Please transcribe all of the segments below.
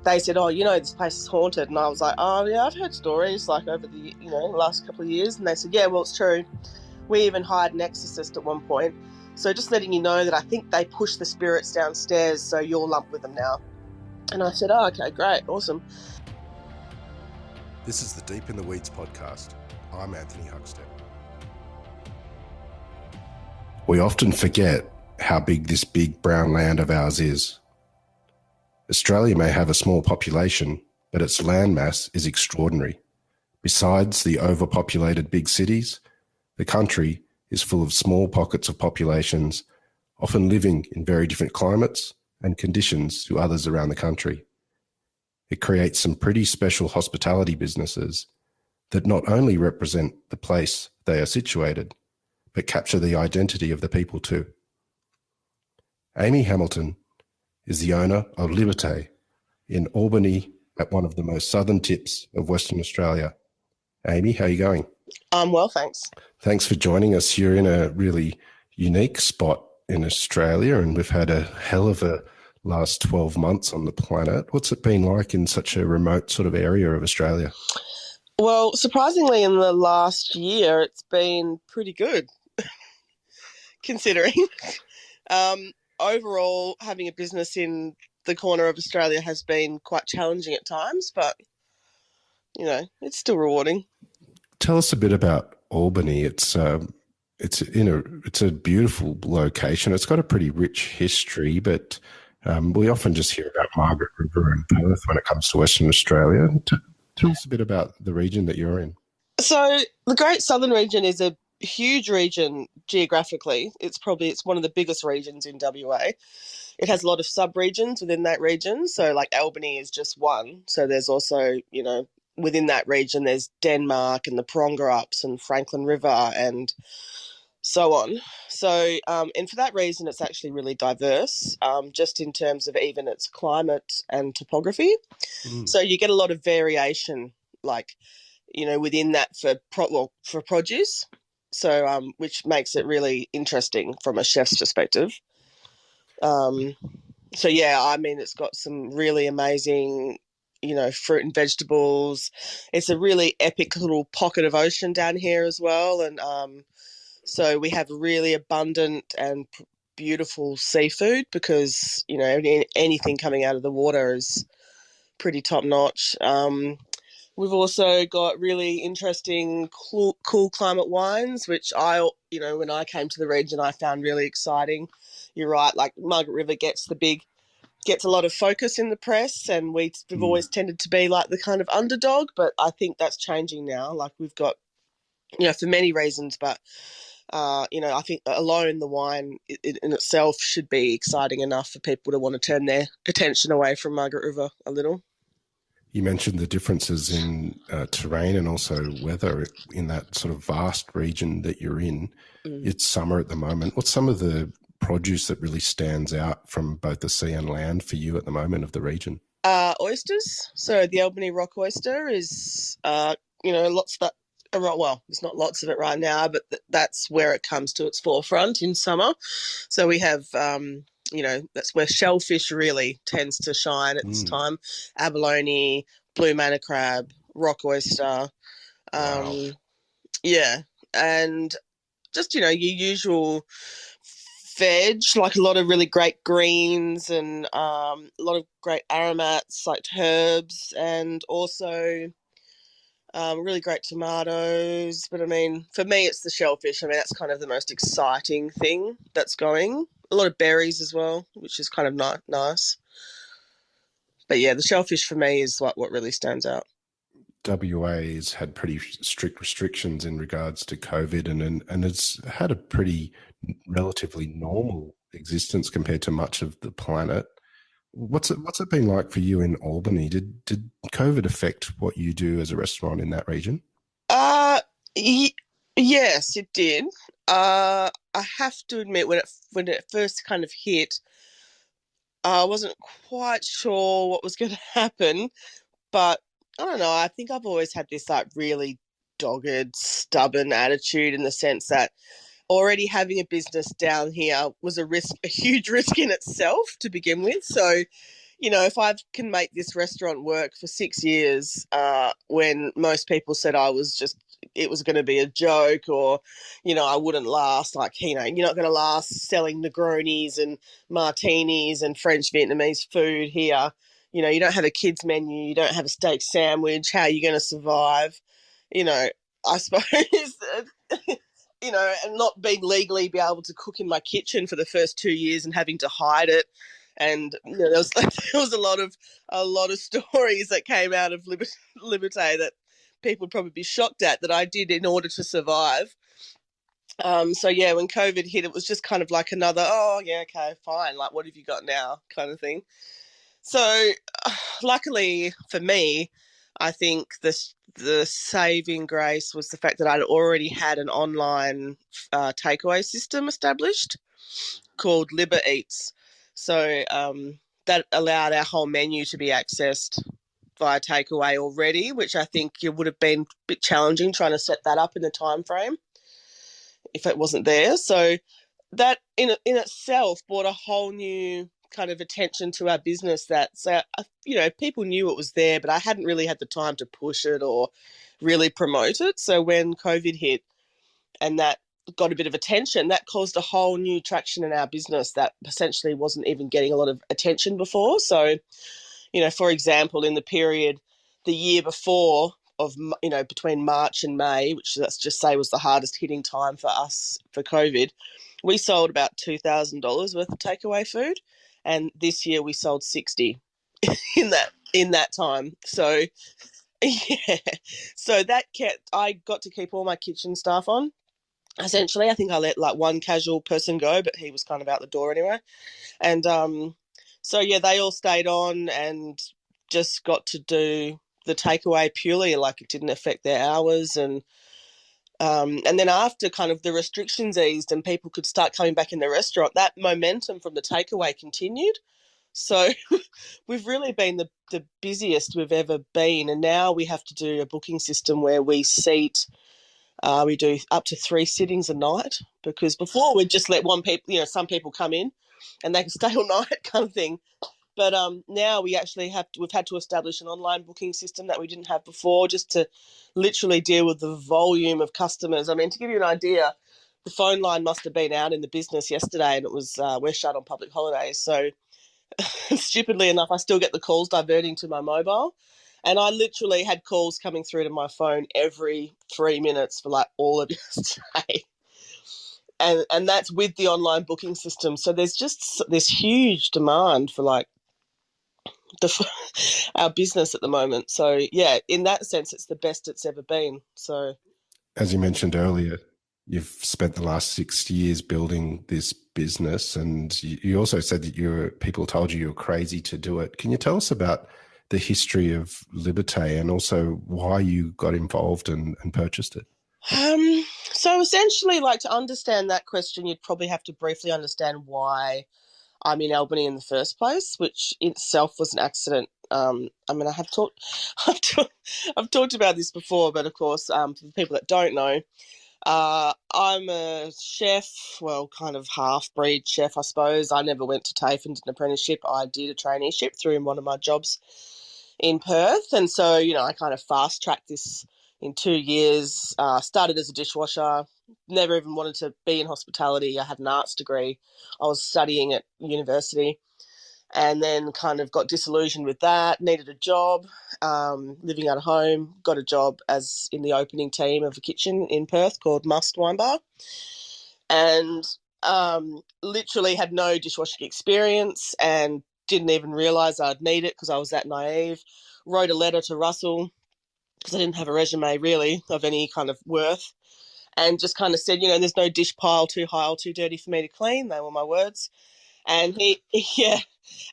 they said, oh, this place is haunted. And I was like, oh, yeah, I've heard stories like over the, last couple of years. And they said, yeah, well, it's true. We even hired an exorcist at one point. So just letting you know that I think they push the spirits downstairs, so you're lumped with them now. And I said, oh, okay, great, awesome. This is the Deep in the Weeds podcast. I'm Anthony Huckstep. We often forget how big this big brown land of ours is. Australia may have a small population, but its landmass is extraordinary. Besides the overpopulated big cities, the country is full of small pockets of populations, often living in very different climates and conditions to others around the country. It creates some pretty special hospitality businesses that not only represent the place they are situated, but capture the identity of the people too. Amy Hamilton is the owner of Liberte in Albany at one of the most southern tips of Western Australia. Amy, how are you going? I'm well, thanks. Thanks for joining us. You're in a really unique spot in Australia, and we've had a hell of a last 12 months on the planet. What's it been like in such a remote sort of area of Australia? Well, surprisingly, in the last year, it's been pretty good, considering. Overall, having a business in the corner of Australia has been quite challenging at times, but, it's still rewarding. Tell us a bit about Albany. It's a beautiful location. It's got a pretty rich history, but we often just hear about Margaret River and Perth when it comes to Western Australia. Tell us a bit about the region that you're in. So the Great Southern Region is a huge region geographically. It's one of the biggest regions in WA. It has a lot of sub-regions within that region. So like Albany is just one. So there's also, within that region, there's Denmark and the Paronga-ups and Franklin River and so on. So, and for that reason, it's actually really diverse, just in terms of even its climate and topography. So you get a lot of variation, within that for produce. So, which makes it really interesting from a chef's perspective. It's got some really amazing, fruit and vegetables. It's a really epic little pocket of ocean down here as well. And so we have really abundant and beautiful seafood because, anything coming out of the water is pretty top notch. We've also got really interesting, cool climate wines, which when I came to the region, I found really exciting. You're right, like Margaret River gets a lot of focus in the press, and we've always tended to be like the kind of underdog, but I think that's changing now. Like we've got, for many reasons, but, I think alone the wine in itself should be exciting enough for people to want to turn their attention away from Margaret River a little. You mentioned the differences in terrain and also weather in that sort of vast region that you're in. It's summer at the moment. What's some of the produce that really stands out from both the sea and land for you at the moment of the region? Oysters. So the Albany rock oyster is, lots of that. Well, there's not lots of it right now, but that's where it comes to its forefront in summer. So we have, that's where shellfish really tends to shine at this time. Abalone, blue manna crab, rock oyster. Wow. Yeah. And just, your usual veg, like a lot of really great greens and a lot of great aromats like herbs, and also really great tomatoes. But, for me, it's the shellfish. That's kind of the most exciting thing that's going. A lot of berries as well, which is kind of nice. But, yeah, the shellfish for me is what really stands out. WA's had pretty strict restrictions in regards to COVID and it's had a pretty relatively normal existence compared to much of the planet. What's it been like for you in Albany? Did COVID affect what you do as a restaurant in that region? Yes, it did. I have to admit, when it first kind of hit, I wasn't quite sure what was going to happen, but I don't know. I think I've always had this really dogged, stubborn attitude in the sense that already having a business down here was a huge risk in itself to begin with. So, if I can make this restaurant work for 6 years, when most people said it was going to be a joke, or, I wouldn't last, like, you're not going to last selling Negronis and martinis and French Vietnamese food here. You don't have a kids menu, you don't have a steak sandwich. How are you going to survive? You know, I suppose, and not being legally be able to cook in my kitchen for the first 2 years and having to hide it. And there was a lot of stories that came out of Liberte that people would probably be shocked at that I did in order to survive. So yeah, when COVID hit, it was just kind of like another, oh yeah, okay, fine. Like, what have you got now, kind of thing. So, luckily for me, I think the saving grace was the fact that I'd already had an online takeaway system established called Liberte. So that allowed our whole menu to be accessed via takeaway already, which I think it would have been a bit challenging trying to set that up in the time frame if it wasn't there. So that in itself brought a whole new kind of attention to our business, that people knew it was there, but I hadn't really had the time to push it or really promote it. So when COVID hit and that got a bit of attention, that caused a whole new traction in our business that essentially wasn't even getting a lot of attention before. So, for example, in the period the year before of, between March and May, which let's just say was the hardest hitting time for us for COVID, we sold about $2,000 worth of takeaway food, and this year we sold 60 in that time. So yeah, so I got to keep all my kitchen staff on. Essentially, I think I let like one casual person go, but he was kind of out the door anyway. And so yeah, they all stayed on and just got to do the takeaway purely, like it didn't affect their hours. And then after kind of the restrictions eased and people could start coming back in the restaurant, that momentum from the takeaway continued. So we've really been the busiest we've ever been. And now we have to do a booking system where we do up to 3 sittings a night, because before we'd just let some people come in and they can stay all night kind of thing. But now we've had to establish an online booking system that we didn't have before, just to literally deal with the volume of customers. I mean, to give you an idea, the phone line must have been out in the business yesterday, and it was we're shut on public holidays. So stupidly enough, I still get the calls diverting to my mobile. And I literally had calls coming through to my phone every 3 minutes for like all of yesterday. And that's with the online booking system. So there's just this huge demand for like the our business at the moment. So yeah, in that sense, it's the best it's ever been. So As you mentioned earlier, you've spent the last 6 years building this business, and you also said that people told you were crazy to do it. Can you tell us about the history of Liberte and also why you got involved and purchased it? so essentially, like, to understand that question, you'd probably have to briefly understand why I'm in Albany in the first place, which in itself was an accident. I mean, I've talked about this before, but of course, for the people that don't know, I'm a chef, well, kind of half-breed chef, I suppose. I never went to TAFE and did an apprenticeship. I did a traineeship through one of my jobs in Perth. And so, I kind of fast-tracked this in 2 years. Started as a dishwasher, never even wanted to be in hospitality. I had an arts degree. I was studying at university, and then kind of got disillusioned with that, needed a job, living at home, got a job as in the opening team of a kitchen in Perth called Must Wine Bar, and literally had no dishwashing experience and didn't even realise I'd need it because I was that naive. Wrote a letter to Russell because I didn't have a resume really of any kind of worth, and just kind of said, there's no dish pile too high or too dirty for me to clean. They were my words. And yeah,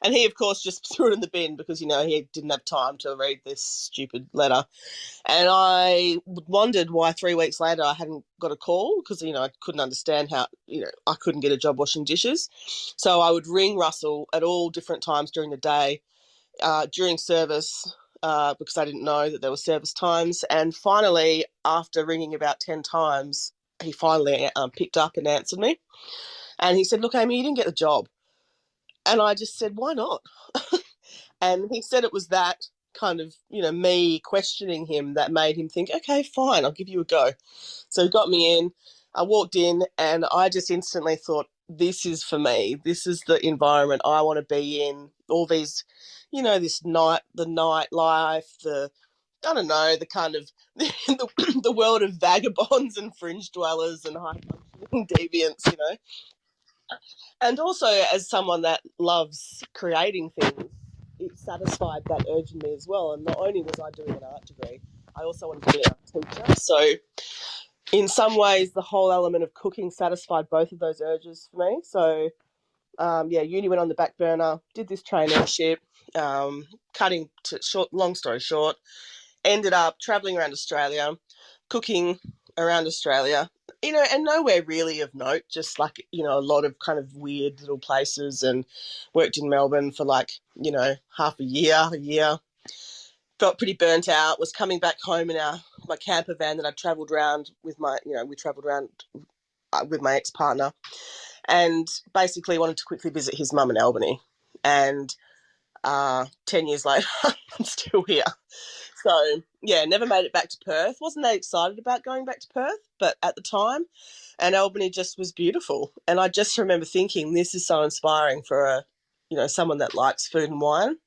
and he, of course, just threw it in the bin because, he didn't have time to read this stupid letter. And I wondered why 3 weeks later I hadn't got a call because, I couldn't understand how, I couldn't get a job washing dishes. So I would ring Russell at all different times during the day, during service, because I didn't know that there were service times. And finally, after ringing about 10 times, he finally picked up and answered me. And he said, "Look, Amy, you didn't get the job." And I just said, "Why not?" And he said it was that kind of, me questioning him that made him think, okay, fine, I'll give you a go. So he got me in. I walked in and I just instantly thought, this is for me. This is the environment I want to be in. All these, this the nightlife, I don't know, the kind of the world of vagabonds and fringe dwellers and high functioning deviants, And also, as someone that loves creating things, it satisfied that urge in me as well. And not only was I doing an art degree, I also wanted to be an art teacher. So, in some ways, the whole element of cooking satisfied both of those urges for me. So, uni went on the back burner, did this traineeship, cutting to long story short, ended up traveling around Australia, cooking around Australia, and nowhere really of note, just like, a lot of kind of weird little places, and worked in Melbourne for like, half a year. Felt pretty burnt out, was coming back home in my camper van that I travelled around with we travelled around with my ex-partner, and basically wanted to quickly visit his mum in Albany. And 10 years later, I'm still here. So, yeah, never made it back to Perth. Wasn't that excited about going back to Perth, but at the time, and Albany just was beautiful. And I just remember thinking, this is so inspiring for someone that likes food and wine.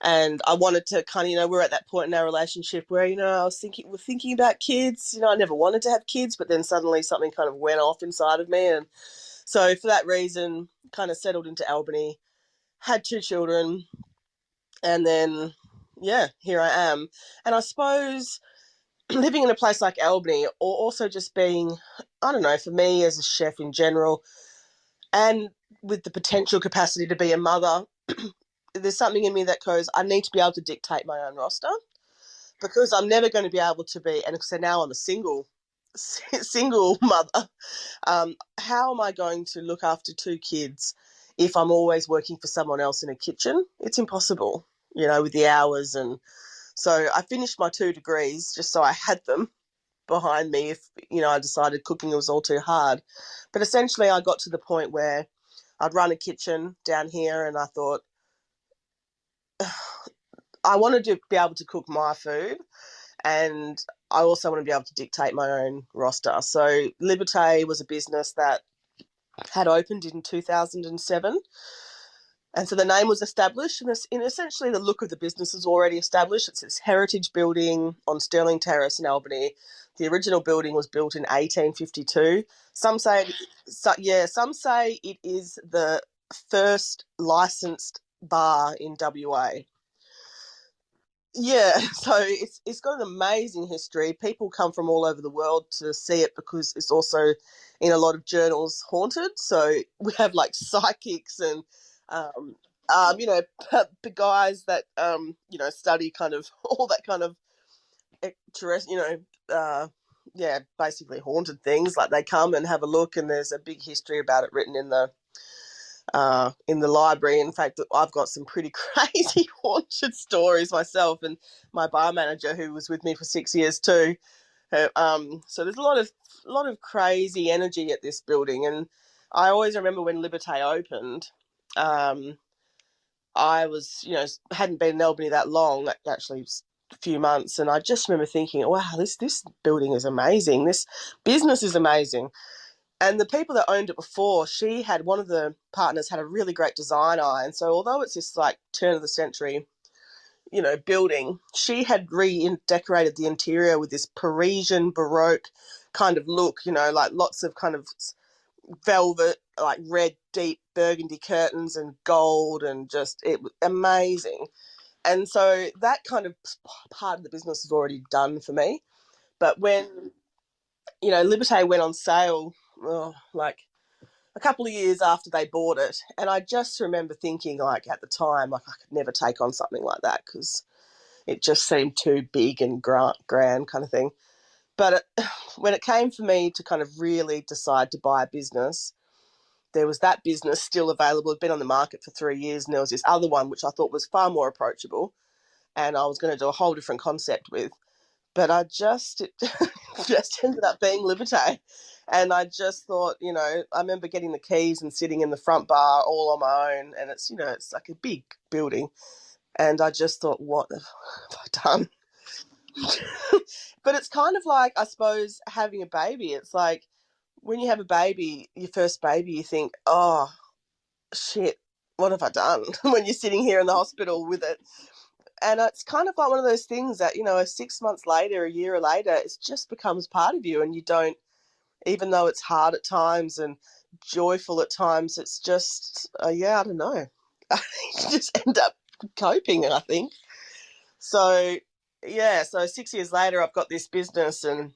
And I wanted to kind of, we're at that point in our relationship where, we're thinking about kids. I never wanted to have kids, but then suddenly something kind of went off inside of me. And so for that reason, kind of settled into Albany, had 2 children, and then, yeah, here I am. And I suppose living in a place like Albany, or also just being, I don't know, for me as a chef in general, and with the potential capacity to be a mother, there's something in me that goes, I need to be able to dictate my own roster, because I'm never going to be able to be, and so now I'm a single mother. How am I going to look after 2 kids if I'm always working for someone else in a kitchen? It's impossible, with the hours. And so I finished my 2 degrees just so I had them behind me if, I decided cooking was all too hard. But essentially I got to the point where I'd run a kitchen down here, and I thought, I wanted to be able to cook my food, and I also want to be able to dictate my own roster. So Liberte was a business that had opened in 2007. And so the name was established, and essentially the look of the business is already established. It's this heritage building on Stirling Terrace in Albany. The original building was built in 1852. Some say, some say it is the first licensed bar in WA. Yeah, so it's got an amazing history. People come from all over the world to see it because it's also in a lot of journals haunted. So we have like psychics and um, guys that study kind of all that kind of uh, basically haunted things. Like they come and have a look, and there's a big history about it written in the library. In fact, I've got some pretty crazy haunted stories myself, and my bar manager, who was with me for 6 years too. So there's a lot of crazy energy at this building, and I always remember when Liberte opened. I was, hadn't been in Albany that long, actually a few months, and I just remember thinking, wow, this building is amazing. This business is amazing. And the people that owned it before, one of the partners had a really great design eye. And so although it's this like turn of the century, building, she had redecorated the interior with this Parisian Baroque kind of look, like lots of kind of velvet, like red, deep burgundy curtains and gold, and just, it was amazing. And so that kind of part of the business is already done for me. But when, Liberté went on sale, like a couple of years after they bought it. And I just remember thinking, like, at the time, like, I could never take on something like that because it just seemed too big and grand kind of thing. But when it came for me to kind of really decide to buy a business, there was that business still available. It'd been on the market for 3 years, and there was this other one which I thought was far more approachable, and I was going to do a whole different concept with. But it just ended up being Liberté. And I just thought, I remember getting the keys and sitting in the front bar all on my own. And it's like a big building. And I just thought, what have I done? But it's kind of like, I suppose, having a baby. It's like when you have a baby, your first baby, you think, oh, shit, what have I done? When you're sitting here in the hospital with it. And it's kind of like one of those things that, 6 months later, a year later, it just becomes part of you. And you don't, even though it's hard at times and joyful at times, it's just, yeah, I don't know. You just end up coping, I think. So, yeah, so 6 years later, I've got this business, and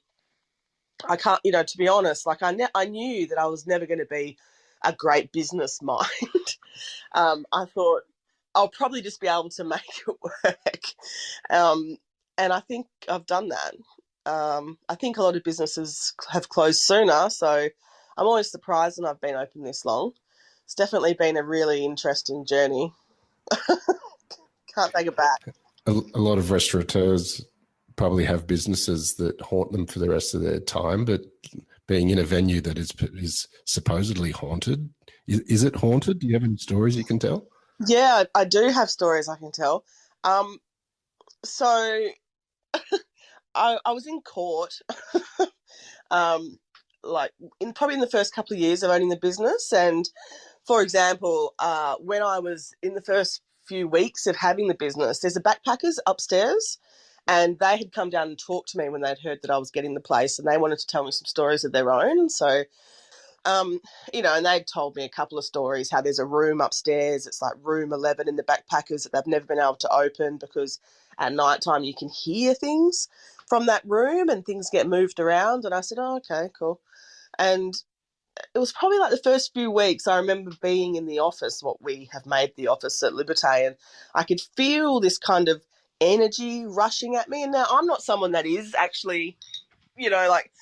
I can't, to be honest, like I knew that I was never going to be a great business mind. I thought I'll probably just be able to make it work. And I think I've done that. I think a lot of businesses have closed sooner, so I'm always surprised when I've been open this long. It's definitely been a really interesting journey. Can't take it back. A lot of restaurateurs probably have businesses that haunt them for the rest of their time, but being in a venue that is supposedly haunted, is it haunted? Do you have any stories you can tell? Yeah, I do have stories I can tell. So I was in court, like probably in the first couple of years of owning the business, and for example, when I was in the first few weeks of having the business, there's a backpackers upstairs, and they had come down and talked to me when they'd heard that I was getting the place, and they wanted to tell me some stories of their own. So, um, and they'd told me a couple of stories how there's a room upstairs. It's like room 11 in the backpackers that they've never been able to open because at night time you can hear things from that room and things get moved around. And I said, oh, okay, cool. And it was probably like the first few weeks I remember being in the office, what we have made the office at Liberte, and I could feel this kind of energy rushing at me. And now I'm not someone that is actually, like,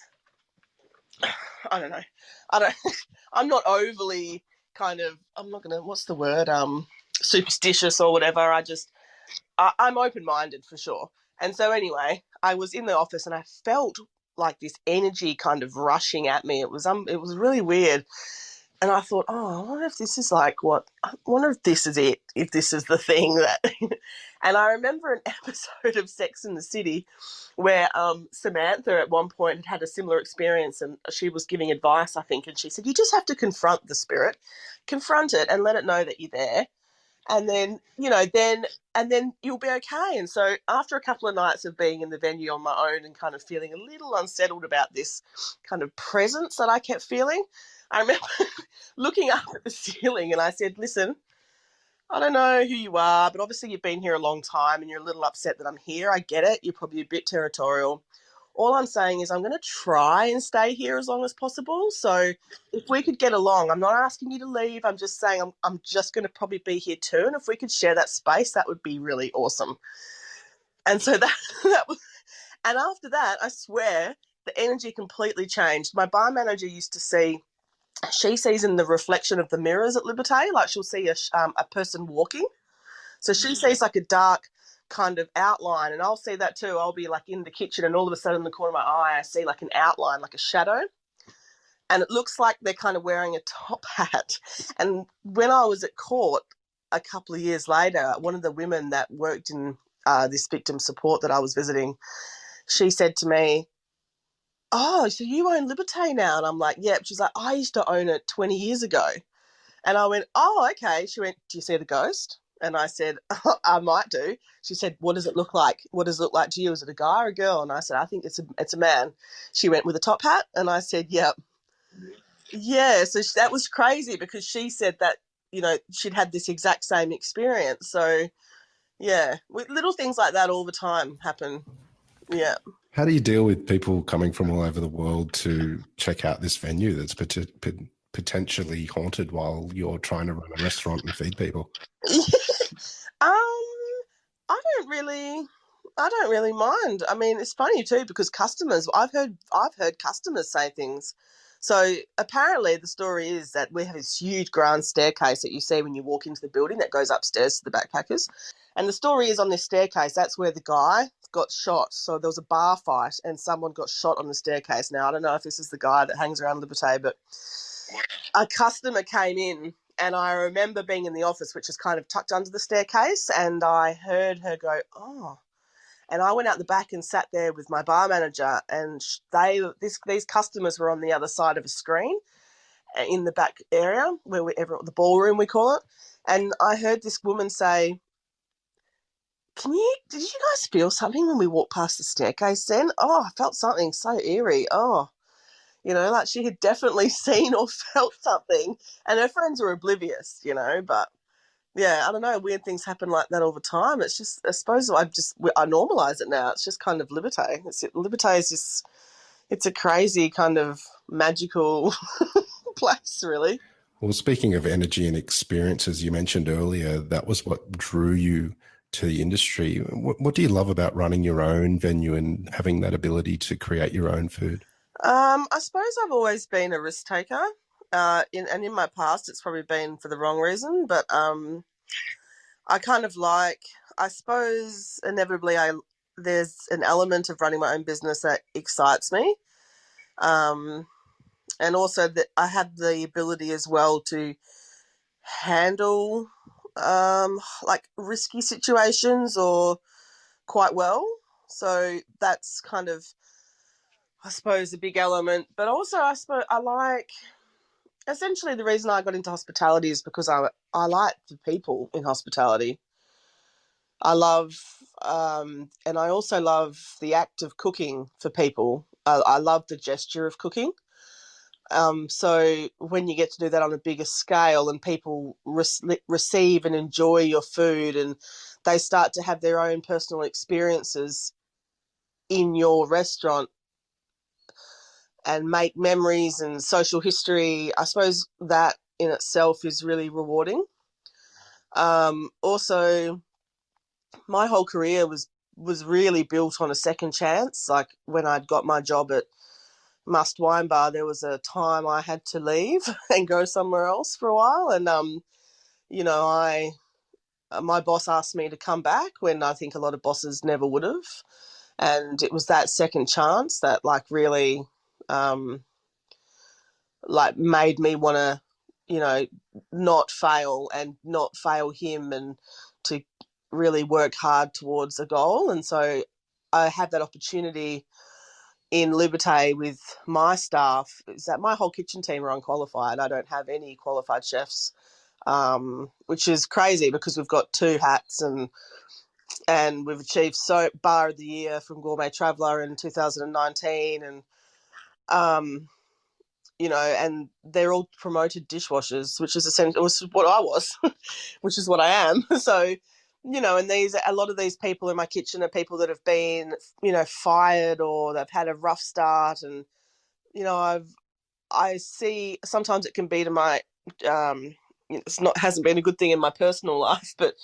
I don't know. I don't, I'm not overly kind of, I'm not going to, what's the word? Superstitious or whatever. I'm open-minded for sure. And so anyway, I was in the office and I felt like this energy kind of rushing at me. It was really weird. And I thought, oh, I wonder if this is like what, I wonder if this is it, if this is the thing that. And I remember an episode of Sex and the City where Samantha at one point had a similar experience, and she was giving advice, I think, and she said, you just have to confront the spirit, confront it and let it know that you're there. And then, and then you'll be okay. And so after a couple of nights of being in the venue on my own and kind of feeling a little unsettled about this kind of presence that I kept feeling, I remember looking up at the ceiling and I said, listen, I don't know who you are, but obviously you've been here a long time and you're a little upset that I'm here. I get it. You're probably a bit territorial. All I'm saying is I'm going to try and stay here as long as possible. So if we could get along, I'm not asking you to leave. I'm just saying I'm just going to probably be here too. And if we could share that space, that would be really awesome. And so that was, and after that, I swear the energy completely changed. My bar manager used to see, she sees in the reflection of the mirrors at Liberte, like she'll see a person walking. So she sees like a dark kind of outline, and I'll see that too. I'll be like in the kitchen, and all of a sudden in the corner of my eye, I see like an outline, like a shadow. And it looks like they're kind of wearing a top hat. And when I was at court a couple of years later, one of the women that worked in this victim support that I was visiting, she said to me, oh, so you own Liberté now? And I'm like, yep. She's like, I used to own it 20 years ago. And I went, oh, okay. She went, do you see the ghost? And I said, oh, I might do. She said, what does it look like? What does it look like to you? Is it a guy or a girl? And I said, I think it's a man. She went with a top hat. And I said, yep. Yeah. So that was crazy because she said that, she'd had this exact same experience. So, yeah, with little things like that all the time happen. Yeah. How do you deal with people coming from all over the world to check out this venue that's potentially haunted while you're trying to run a restaurant and feed people? I don't really mind. I mean, it's funny too because I've heard customers say things. So apparently the story is that we have this huge grand staircase that you see when you walk into the building that goes upstairs to the backpackers. And the story is on this staircase, that's where the guy got shot. So there was a bar fight and someone got shot on the staircase. Now, I don't know if this is the guy that hangs around Liberté, but a customer came in And I remember being in the office, which is kind of tucked under the staircase, and I heard her go, "Oh." And I went out the back and sat there with my bar manager, and these customers were on the other side of a screen in the back area where the ballroom we call it. And I heard this woman say, did you guys feel something when we walked past the staircase then? Oh, I felt something so eerie. Oh, like she had definitely seen or felt something, and her friends were oblivious, but yeah, I don't know, weird things happen like that all the time. It's just, I suppose I normalize it now. It's just kind of Liberte. Liberte is just, it's a crazy kind of magical place, really. Well, speaking of energy and experiences, you mentioned earlier that was what drew you to the industry. What do you love about running your own venue and having that ability to create your own food? I suppose I've always been a risk taker. In my past, it's probably been for the wrong reason, but I kind of like, I suppose, inevitably, there's an element of running my own business that excites me. And also that I have the ability as well to handle like risky situations or quite well. So that's kind of, I suppose, a big element. But also, I suppose I like, essentially the reason I got into hospitality is because I like the people in hospitality. I love, and I also love the act of cooking for people. I love the gesture of cooking. So when you get to do that on a bigger scale and people receive and enjoy your food and they start to have their own personal experiences in your restaurant and make memories and social history, I suppose that in itself is really rewarding. Also, my whole career was really built on a second chance. Like when I'd got my job at Must Wine Bar, there was a time I had to leave and go somewhere else for a while, and I my boss asked me to come back when I think a lot of bosses never would have, and it was that second chance that like really um, like made me want to not fail and not fail him and to really work hard towards a goal. And so I had that opportunity in Liberte with my staff. Is that my whole kitchen team are unqualified. I don't have any qualified chefs, which is crazy because we've got two hats, and we've achieved bar of the year from Gourmet Traveller in 2019, and and they're all promoted dishwashers, which is essentially was what I was, which is what I am. So, and a lot of these people in my kitchen are people that have been, fired or they've had a rough start, and I see sometimes it can be to my, hasn't been a good thing in my personal life, but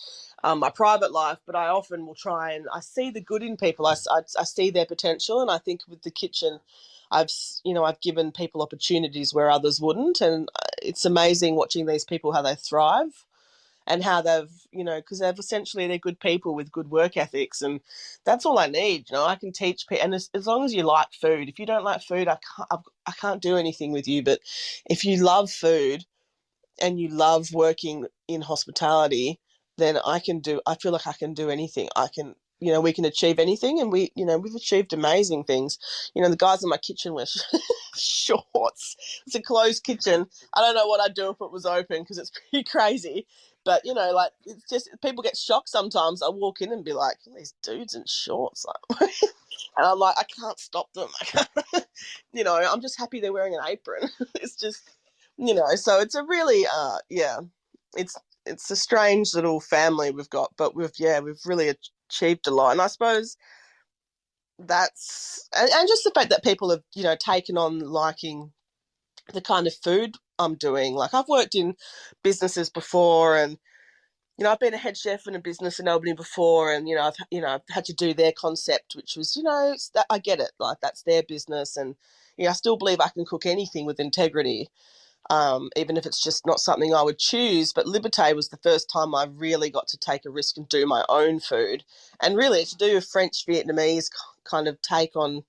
my private life. But I often will try and I see the good in people. I see their potential, and I think with the kitchen, I've given people opportunities where others wouldn't, and it's amazing watching these people how they thrive and how because they're good people with good work ethics, and that's all I need. I can teach people, and as long as you like food. If you don't like food, I can't do anything with you. But if you love food and you love working in hospitality, then I feel like I can do anything. I can, we can achieve anything, and we've achieved amazing things. The guys in my kitchen wear shorts. It's a closed kitchen. I don't know what I'd do if it was open because it's pretty crazy. But, like, it's just, people get shocked sometimes. I walk in and be like, these dudes in shorts. Like, and I'm like, I can't stop them. I can't, I'm just happy they're wearing an apron. It's just, so it's a really, it's it's a strange little family we've got, but we've really achieved a lot. And I suppose that's, and just the fact that people have, taken on liking the kind of food I'm doing. Like I've worked in businesses before, and I've been a head chef in a business in Albany before, and I've had to do their concept, which was I get it, like that's their business, and I still believe I can cook anything with integrity, even if it's just not something I would choose. But Liberte was the first time I really got to take a risk and do my own food, and really to do a French Vietnamese kind of take on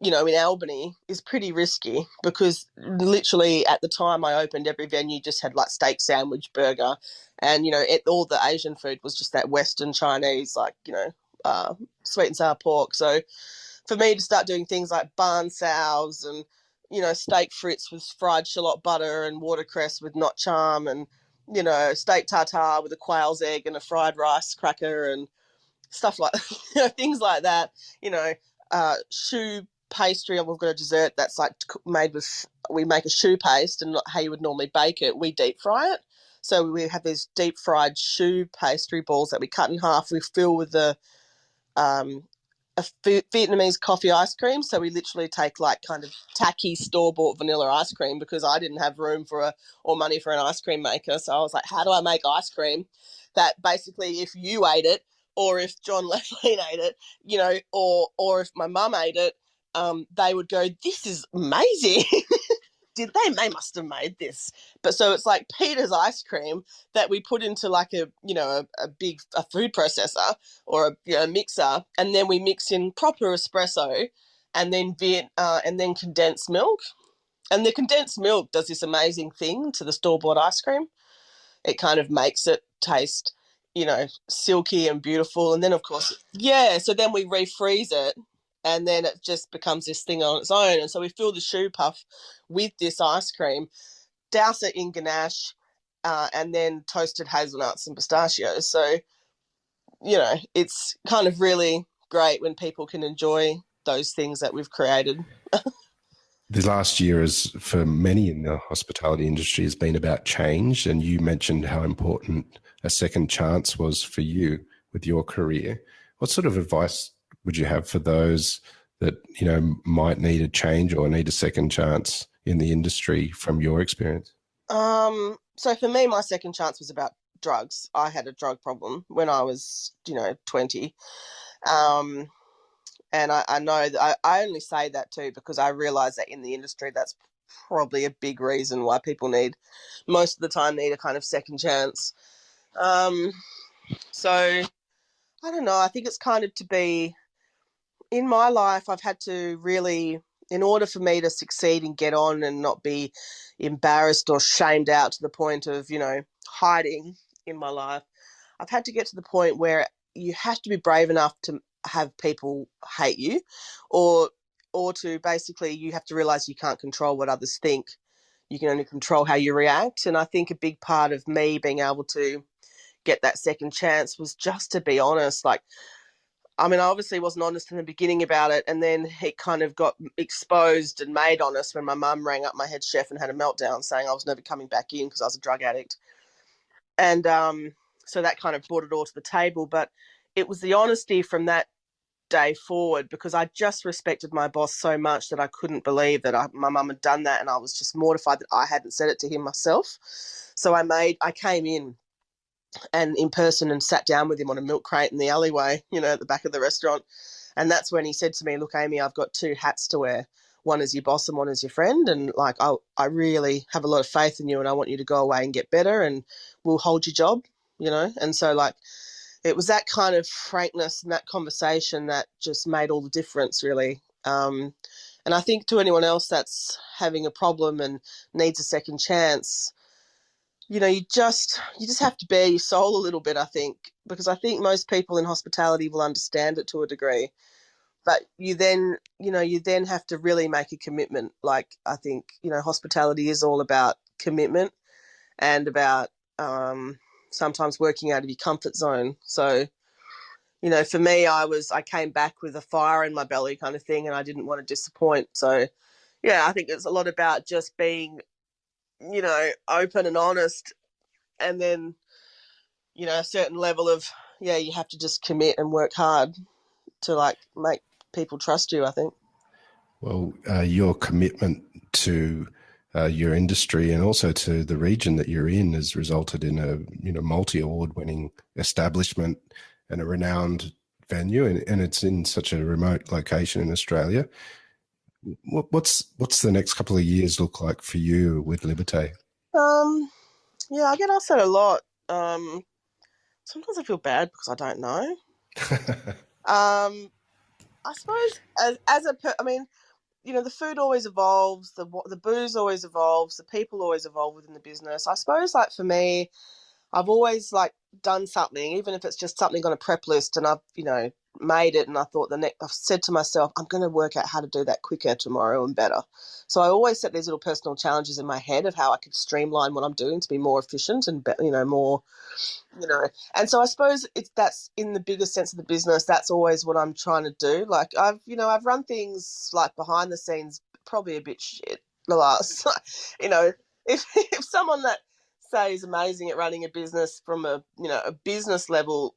in Albany is pretty risky because literally at the time I opened, every venue just had like steak sandwich, burger, and all the Asian food was just that Western Chinese, like sweet and sour pork. So for me to start doing things like barn sows and steak frites with fried shallot butter and watercress with notch charm and steak tartare with a quail's egg and a fried rice cracker and stuff like things like that. Shoe pastry. We've got a dessert that's like made with. We make a shoe paste, and not how you would normally bake it. We deep fry it. So we have these deep fried shoe pastry balls that we cut in half. We fill with um, a Vietnamese coffee ice cream. So we literally take like kind of tacky store bought vanilla ice cream because I didn't have room or money for an ice cream maker. So I was like, how do I make ice cream that basically if you ate it or if John Leslie ate it, or if my mum ate it, they would go, this is amazing. They must have made this. But so it's like Peter's ice cream that we put into like a big food processor or a mixer, and then we mix in proper espresso and then condensed milk. And the condensed milk does this amazing thing to the store-bought ice cream. It kind of makes it taste, silky and beautiful. And then, of course, yeah, so then we refreeze it and then it just becomes this thing on its own. And so we fill the shoe puff with this ice cream, douse it in ganache, and then toasted hazelnuts and pistachios. So, it's kind of really great when people can enjoy those things that we've created. The last year is for many in the hospitality industry has been about change. And you mentioned how important a second chance was for you with your career. What sort of advice would you have for those that, might need a change or need a second chance in the industry from your experience? So for me, my second chance was about drugs. I had a drug problem when I was, 20. And I know that I only say that too because I realise that in the industry that's probably a big reason why people most of the time need a kind of second chance. Um, so I don't know. I think it's kind of to be in my life. I've had to really, in order for me to succeed and get on and not be embarrassed or shamed out to the point of hiding in my life. I've had to get to the point where you have to be brave enough to have people hate you or to basically you have to realize you can't control what others think. You can only control how you react. And I think a big part of me being able to get that second chance was just to be honest. Like, I mean, I obviously wasn't honest in the beginning about it, and then it kind of got exposed and made honest when my mum rang up my head chef and had a meltdown saying I was never coming back in because I was a drug addict. And so that kind of brought it all to the table. But it was the honesty from that day forward because I just respected my boss so much that I couldn't believe that my mum had done that, and I was just mortified that I hadn't said it to him myself. So I came in person and sat down with him on a milk crate in the alleyway, at the back of the restaurant. And that's when he said to me, look, Amy, I've got two hats to wear. One is your boss and one is your friend. And like, I really have a lot of faith in you and I want you to go away and get better and we'll hold your job, And so like, it was that kind of frankness and that conversation that just made all the difference really. And I think to anyone else that's having a problem and needs a second chance, you just have to bare your soul a little bit, I think, because I think most people in hospitality will understand it to a degree. But you then have to really make a commitment. Like I think, hospitality is all about commitment and about sometimes working out of your comfort zone. So, for me, I came back with a fire in my belly kind of thing and I didn't want to disappoint. So, yeah, I think it's a lot about just being, open and honest and then a certain level of you have to just commit and work hard to like make people trust you, I think. Well, your commitment to your industry and also to the region that you're in has resulted in a multi-award-winning establishment and a renowned venue, and it's in such a remote location in Australia. What's the next couple of years look like for you with Liberte? um yeah, I get asked that a lot. Sometimes I feel bad because I don't know. I suppose I mean, the food always evolves, the booze always evolves, the people always evolve within the business. I suppose, like, for me, I've always, like, done something, even if it's just something on a prep list, and I've, made it, and I thought I've said to myself, I'm going to work out how to do that quicker tomorrow and better. So I always set these little personal challenges in my head of how I could streamline what I'm doing to be more efficient and, more, and so I suppose that's in the biggest sense of the business. That's always what I'm trying to do. Like, I've run things like behind the scenes, probably a bit shit the last, if someone that say is amazing at running a business from a business level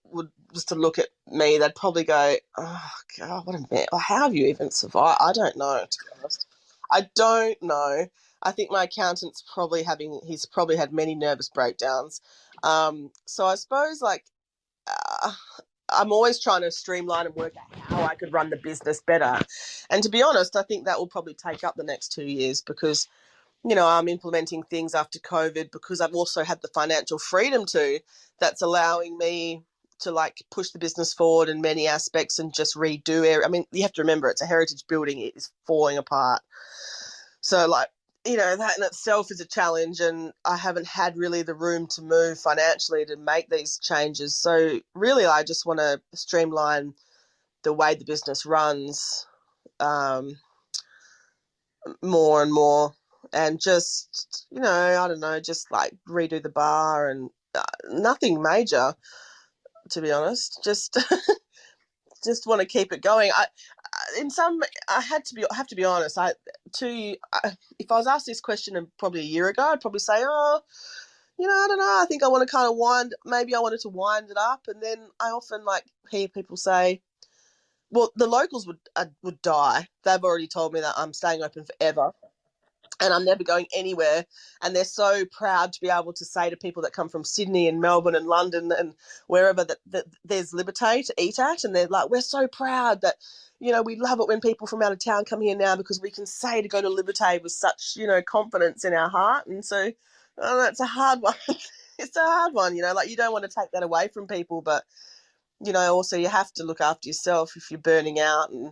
was to look at me, they'd probably go, oh God, what a man, how have you even survived? I don't know, to be honest. I don't know. I think my accountant's he's probably had many nervous breakdowns. So I suppose, like, uh, I'm always trying to streamline and work out how I could run the business better. And to be honest, I think that will probably take up the next 2 years because, I'm implementing things after COVID because I've also had the financial freedom that's allowing me to, like, push the business forward in many aspects and just redo it. I mean, you have to remember it's a heritage building. It is falling apart. So, like, that in itself is a challenge, and I haven't had really the room to move financially to make these changes. So really, I just want to streamline the way the business runs, more and more, and just, I don't know, just, like, redo the bar and nothing major, to be honest. Just want to keep it going. I have to be honest. If I was asked this question probably a year ago, I'd probably say, oh, I don't know. I think I want to kind of maybe I wanted to wind it up. And then I often, like, hear people say, well, the locals would die. They've already told me that I'm staying open forever and I'm never going anywhere. And they're so proud to be able to say to people that come from Sydney and Melbourne and London and wherever that there's Liberte to eat at. And they're like, we're so proud that, we love it when people from out of town come here now because we can say to go to Liberte with such, confidence in our heart. And so, it's a hard one. It's a hard one, like, you don't want to take that away from people, but, also you have to look after yourself if you're burning out. And,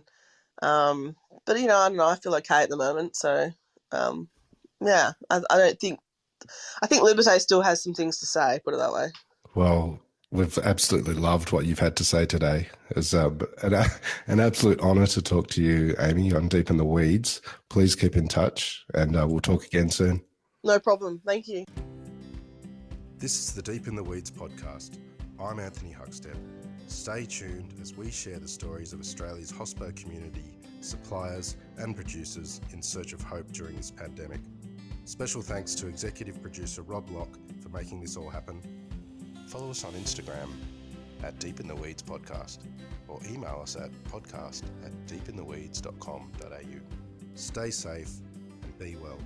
but, I don't know, I feel okay at the moment. So, yeah, I think Liberte still has some things to say, put it that way. Well, we've absolutely loved what you've had to say today. It's an absolute honour to talk to you, Amy, on Deep in the Weeds. Please keep in touch, and we'll talk again soon. No problem. Thank you. This is the Deep in the Weeds podcast. I'm Anthony Huckstep. Stay tuned as we share the stories of Australia's hospo community, suppliers and producers in search of hope during this pandemic. Special thanks to executive producer Rob Locke for making this all happen. Follow us on Instagram at Deep in the Weeds Podcast, or email us at podcast@deepintheweeds.com.au. Stay safe and be well.